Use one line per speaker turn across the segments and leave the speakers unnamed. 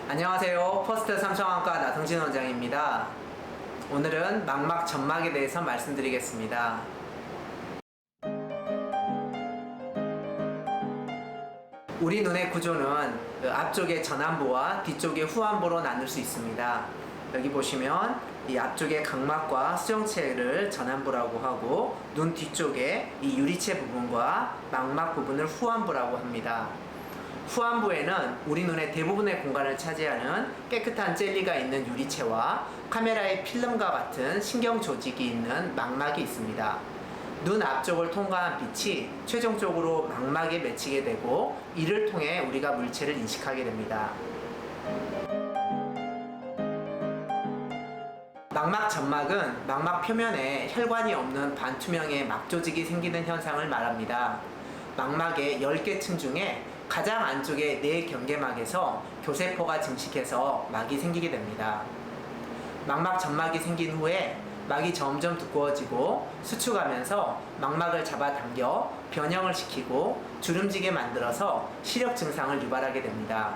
안녕하세요. 퍼스트 삼성안과 나성진 원장입니다. 오늘은 망막 점막에 대해서 말씀드리겠습니다. 우리 눈의 구조는 앞쪽의 전안부와 뒤쪽의 후안부로 나눌 수 있습니다. 여기 보시면 이 앞쪽의 각막과 수정체를 전안부라고 하고 눈 뒤쪽에 이 유리체 부분과 망막 부분을 후안부라고 합니다. 후안부에는 우리 눈의 대부분의 공간을 차지하는 깨끗한 젤리가 있는 유리체와 카메라의 필름과 같은 신경 조직이 있는 망막이 있습니다. 눈 앞쪽을 통과한 빛이 최종적으로 망막에 맺히게 되고 이를 통해 우리가 물체를 인식하게 됩니다. 망막 점막은 망막 표면에 혈관이 없는 반투명의 막 조직이 생기는 현상을 말합니다. 망막의 10개 층 중에 가장 안쪽의 뇌경계막에서 교세포가 증식해서 막이 생기게 됩니다. 망막 점막이 생긴 후에 막이 점점 두꺼워지고 수축하면서 망막을 잡아당겨 변형을 시키고 주름지게 만들어서 시력 증상을 유발하게 됩니다.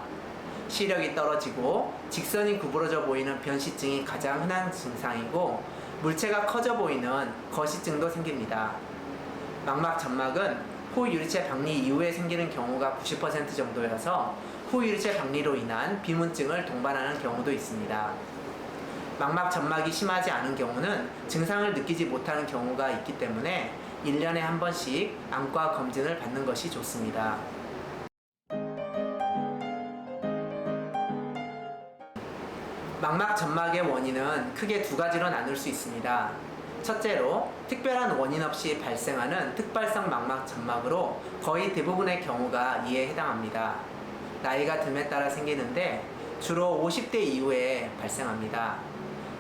시력이 떨어지고 직선이 구부러져 보이는 변시증이 가장 흔한 증상이고 물체가 커져 보이는 거시증도 생깁니다. 망막 점막은 후유리체 박리 이후에 생기는 경우가 90% 정도여서 후유리체 박리로 인한 비문증을 동반하는 경우도 있습니다. 망막 점막이 심하지 않은 경우는 증상을 느끼지 못하는 경우가 있기 때문에 1년에 한 번씩 안과 검진을 받는 것이 좋습니다. 망막 점막의 원인은 크게 두 가지로 나눌 수 있습니다. 첫째로 특별한 원인 없이 발생하는 특발성 망막 점막으로 거의 대부분의 경우가 이에 해당합니다. 나이가 듦에 따라 생기는데 주로 50대 이후에 발생합니다.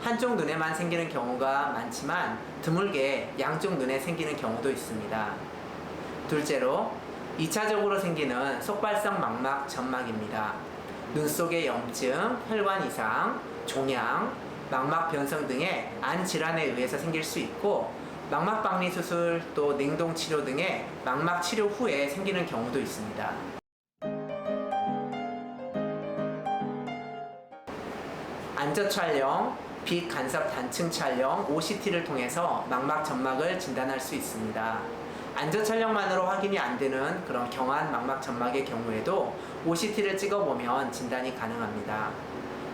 한쪽 눈에만 생기는 경우가 많지만 드물게 양쪽 눈에 생기는 경우도 있습니다. 둘째로 2차적으로 생기는 속발성 망막 점막입니다. 눈 속의 염증, 혈관 이상, 종양, 망막 변성 등의 안 질환에 의해서 생길 수 있고 망막 박리 수술 또 냉동 치료 등의 망막 치료 후에 생기는 경우도 있습니다. 안저 촬영, 비간섭 단층 촬영, OCT를 통해서 망막 점막을 진단할 수 있습니다. 안저 촬영만으로 확인이 안 되는 그런 경한 망막 점막의 경우에도 OCT를 찍어보면 진단이 가능합니다.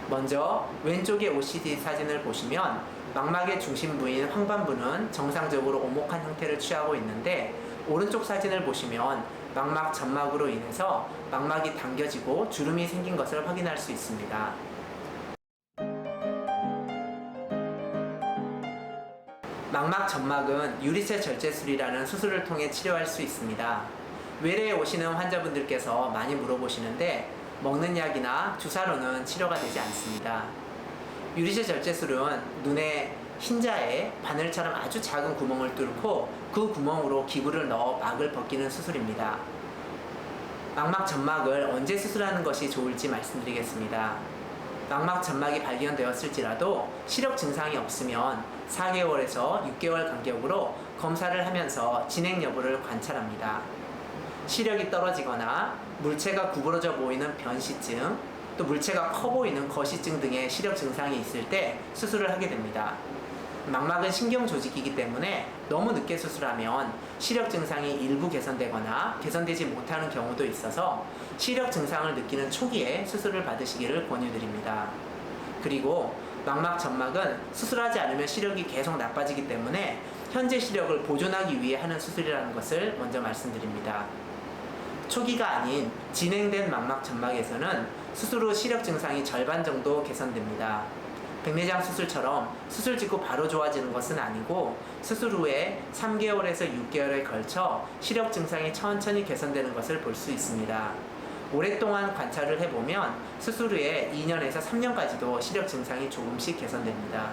먼저 왼쪽의 OCT 사진을 보시면 망막의 중심부인 황반부는 정상적으로 오목한 형태를 취하고 있는데 오른쪽 사진을 보시면 망막 점막으로 인해서 망막이 당겨지고 주름이 생긴 것을 확인할 수 있습니다. 망막 점막은 유리체 절제술이라는 수술을 통해 치료할 수 있습니다. 외래에 오시는 환자분들께서 많이 물어보시는데 먹는 약이나 주사로는 치료가 되지 않습니다. 유리체 절제술은 눈의 흰자에 바늘처럼 아주 작은 구멍을 뚫고 그 구멍으로 기구를 넣어 막을 벗기는 수술입니다. 망막 점막을 언제 수술하는 것이 좋을지 말씀드리겠습니다. 망막 점막이 발견되었을지라도 시력 증상이 없으면 4개월에서 6개월 간격으로 검사를 하면서 진행 여부를 관찰합니다. 시력이 떨어지거나 물체가 구부러져 보이는 변시증, 또 물체가 커 보이는 거시증 등의 시력 증상이 있을 때 수술을 하게 됩니다. 망막은 신경 조직이기 때문에 너무 늦게 수술하면 시력 증상이 일부 개선되거나 개선되지 못하는 경우도 있어서 시력 증상을 느끼는 초기에 수술을 받으시기를 권유드립니다. 그리고 망막 점막은 수술하지 않으면 시력이 계속 나빠지기 때문에 현재 시력을 보존하기 위해 하는 수술이라는 것을 먼저 말씀드립니다. 초기가 아닌 진행된 망막 점막에서는 수술 후 시력 증상이 절반 정도 개선됩니다. 백내장 수술처럼 수술 직후 바로 좋아지는 것은 아니고 수술 후에 3개월에서 6개월에 걸쳐 시력 증상이 천천히 개선되는 것을 볼 수 있습니다. 오랫동안 관찰을 해보면 수술 후에 2년에서 3년까지도 시력 증상이 조금씩 개선됩니다.